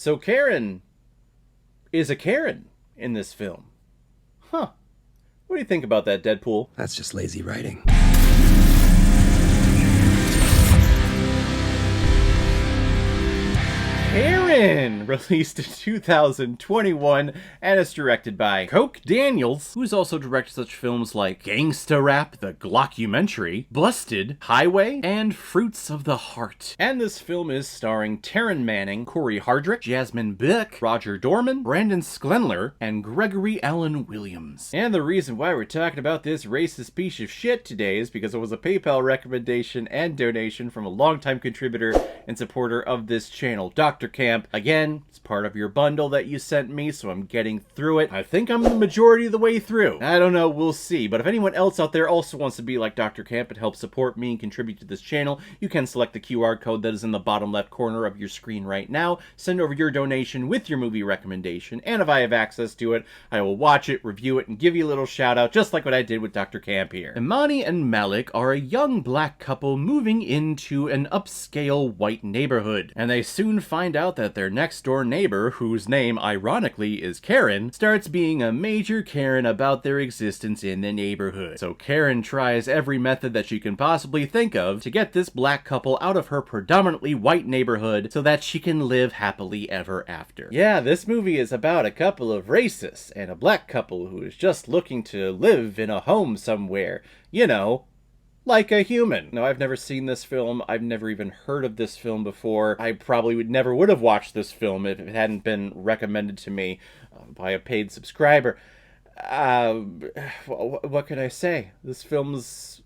So Karen is a Karen in this film. Huh. What do you think about that, Deadpool? That's just lazy writing. Karen, released in 2021, and it's directed by Coke Daniels, who's also directed such films like Gangsta Rap, The Glockumentary, Busted, Highway, and Fruits of the Heart. And this film is starring Taryn Manning, Corey Hardrick, Jasmine Bick, Roger Dorman, Brandon Sklenler, and Gregory Allen Williams. And the reason why we're talking about this racist piece of shit today is because it was a PayPal recommendation and donation from a longtime contributor and supporter of this channel, Dr. Camp. Again, it's part of your bundle that you sent me, so I'm getting through it. I think I'm the majority of the way through. I don't know, we'll see. But if anyone else out there also wants to be like Dr. Camp and help support me and contribute to this channel, you can select the QR code that is in the bottom left corner of your screen right now. Send over your donation with your movie recommendation, and if I have access to it, I will watch it, review it, and give you a little shout out, just like what I did with Dr. Camp here. Imani and Malik are a young black couple moving into an upscale white neighborhood, and they soon find out that their next door neighbor, whose name ironically is Karen, starts being a major Karen about their existence in the neighborhood. So Karen tries every method that she can possibly think of to get this black couple out of her predominantly white neighborhood so that she can live happily ever after. Yeah, this movie is about a couple of racists and a black couple who is just looking to live in a home somewhere, you know, like a human. No, I've never seen this film. I've never even heard of this film before. I probably never would have watched this film if it hadn't been recommended to me by a paid subscriber. What can I say? This film's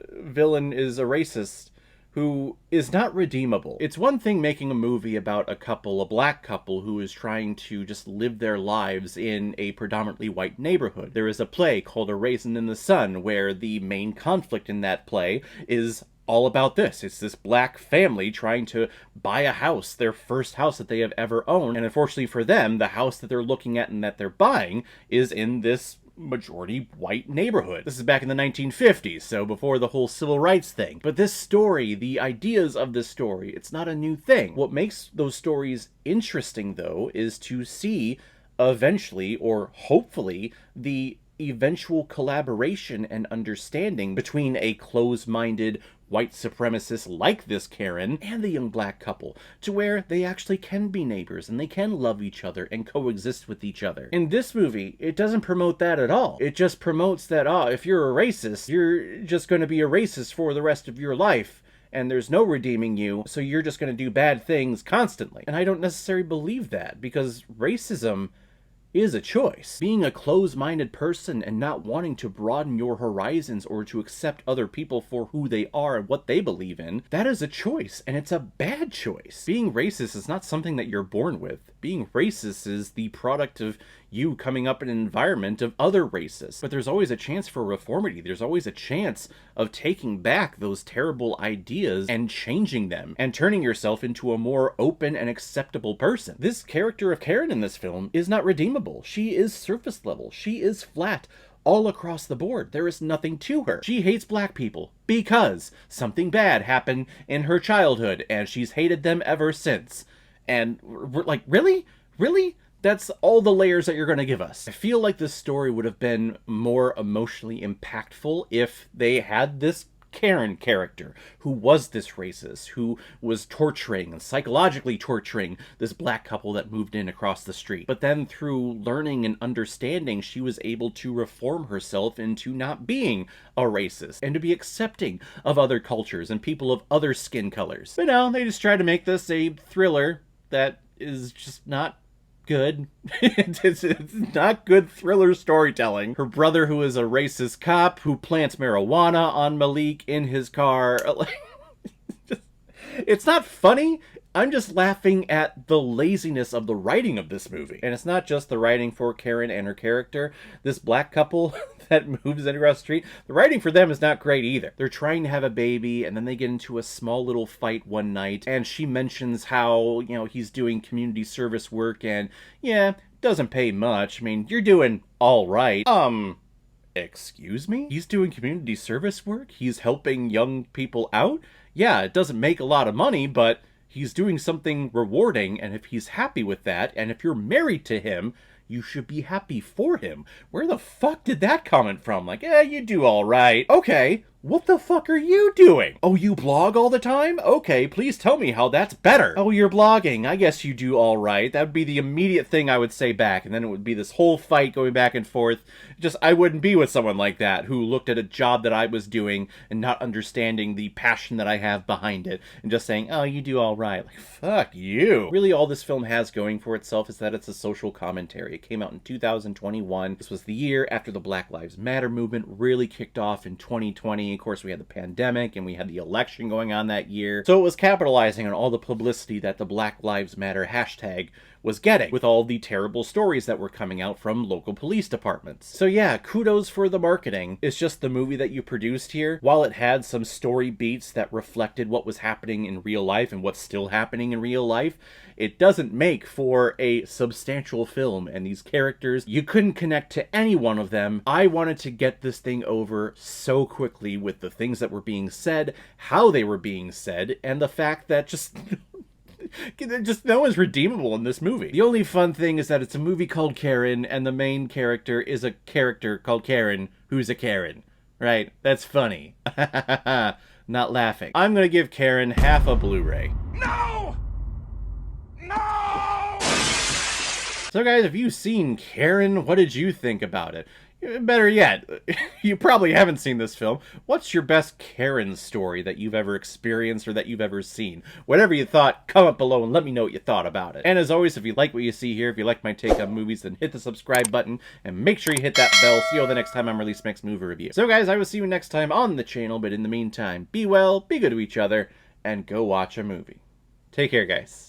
villain is a racist who is not redeemable. It's one thing making a movie about a couple, a black couple, who is trying to just live their lives in a predominantly white neighborhood. There is a play called A Raisin in the Sun, where the main conflict in that play is all about this. It's this black family trying to buy a house, their first house that they have ever owned, and unfortunately for them, the house that they're looking at and that they're buying is in this majority white neighborhood. This is back in the 1950s, so before the whole civil rights thing. But this story, the ideas of this story, it's not a new thing. What makes those stories interesting, though, is to see eventually, or hopefully, the eventual collaboration and understanding between a closed-minded white supremacist like this Karen and the young black couple, to where they actually can be neighbors and they can love each other and coexist with each other. In this movie, it doesn't promote that at all. It just promotes that, if you're a racist, you're just going to be a racist for the rest of your life, and there's no redeeming you, so you're just going to do bad things constantly. And I don't necessarily believe that, because racism is a choice. Being a closed-minded person and not wanting to broaden your horizons or to accept other people for who they are and what they believe in, that is a choice, and it's a bad choice. Being racist is not something that you're born with. Being racist is the product of you coming up in an environment of other racists. But there's always a chance for reformity. There's always a chance of taking back those terrible ideas and changing them and turning yourself into a more open and acceptable person. This character of Karen in this film is not redeemable. She is surface level. She is flat all across the board. There is nothing to her. She hates black people because something bad happened in her childhood and she's hated them ever since. And we're like, really? Really? That's all the layers that you're going to give us. I feel like this story would have been more emotionally impactful if they had this Karen character who was this racist, who was torturing and psychologically torturing this black couple that moved in across the street. But then through learning and understanding, she was able to reform herself into not being a racist and to be accepting of other cultures and people of other skin colors. But no, they just try to make this a thriller that is just not good. It's not good thriller storytelling. Her brother, who is a racist cop who plants marijuana on Malik in his car. It's not funny. I'm just laughing at the laziness of the writing of this movie. And it's not just the writing for Karen and her character. This black couple that moves in across the street, the writing for them is not great either. They're trying to have a baby, and then they get into a small little fight one night, and she mentions how, he's doing community service work, and yeah, doesn't pay much. I mean, you're doing all right. Excuse me? He's doing community service work? He's helping young people out? Yeah, it doesn't make a lot of money, but He's doing something rewarding, and if he's happy with that, and if you're married to him, you should be happy for him. Where the fuck did that comment from? Like, you do all right. Okay, what the fuck are you doing? Oh, you blog all the time? Okay, please tell me how that's better. Oh, you're blogging. I guess you do all right. That would be the immediate thing I would say back, and then it would be this whole fight going back and forth. Just, I wouldn't be with someone like that who looked at a job that I was doing and not understanding the passion that I have behind it and just saying, oh, you do all right. Like, fuck you. Really, all this film has going for itself is that it's a social commentary. It came out in 2021. This was the year after the Black Lives Matter movement really kicked off in 2020. Of course, we had the pandemic and we had the election going on that year. So it was capitalizing on all the publicity that the Black Lives Matter hashtag was getting with all the terrible stories that were coming out from local police departments. So yeah, kudos for the marketing. It's just the movie that you produced here, while it had some story beats that reflected what was happening in real life and what's still happening in real life, it doesn't make for a substantial film. And these characters, you couldn't connect to any one of them. I wanted to get this thing over so quickly with the things that were being said, how they were being said, and the fact that just no one's redeemable in this movie. The only fun thing is that it's a movie called Karen, and the main character is a character called Karen who's a Karen. Right? That's funny. Not laughing. I'm gonna give Karen half a Blu-ray. No! No! So guys, have you seen Karen? What did you think about it? Better yet, you probably haven't seen this film. What's your best Karen story that you've ever experienced or that you've ever seen? Whatever you thought, comment below and let me know what you thought about it. And as always, if you like what you see here, if you like my take on movies, then hit the subscribe button and make sure you hit that bell. See you all the next time I'm releasing my next movie review. So guys, I will see you next time on the channel, but in the meantime, be well, be good to each other, and go watch a movie. Take care, guys.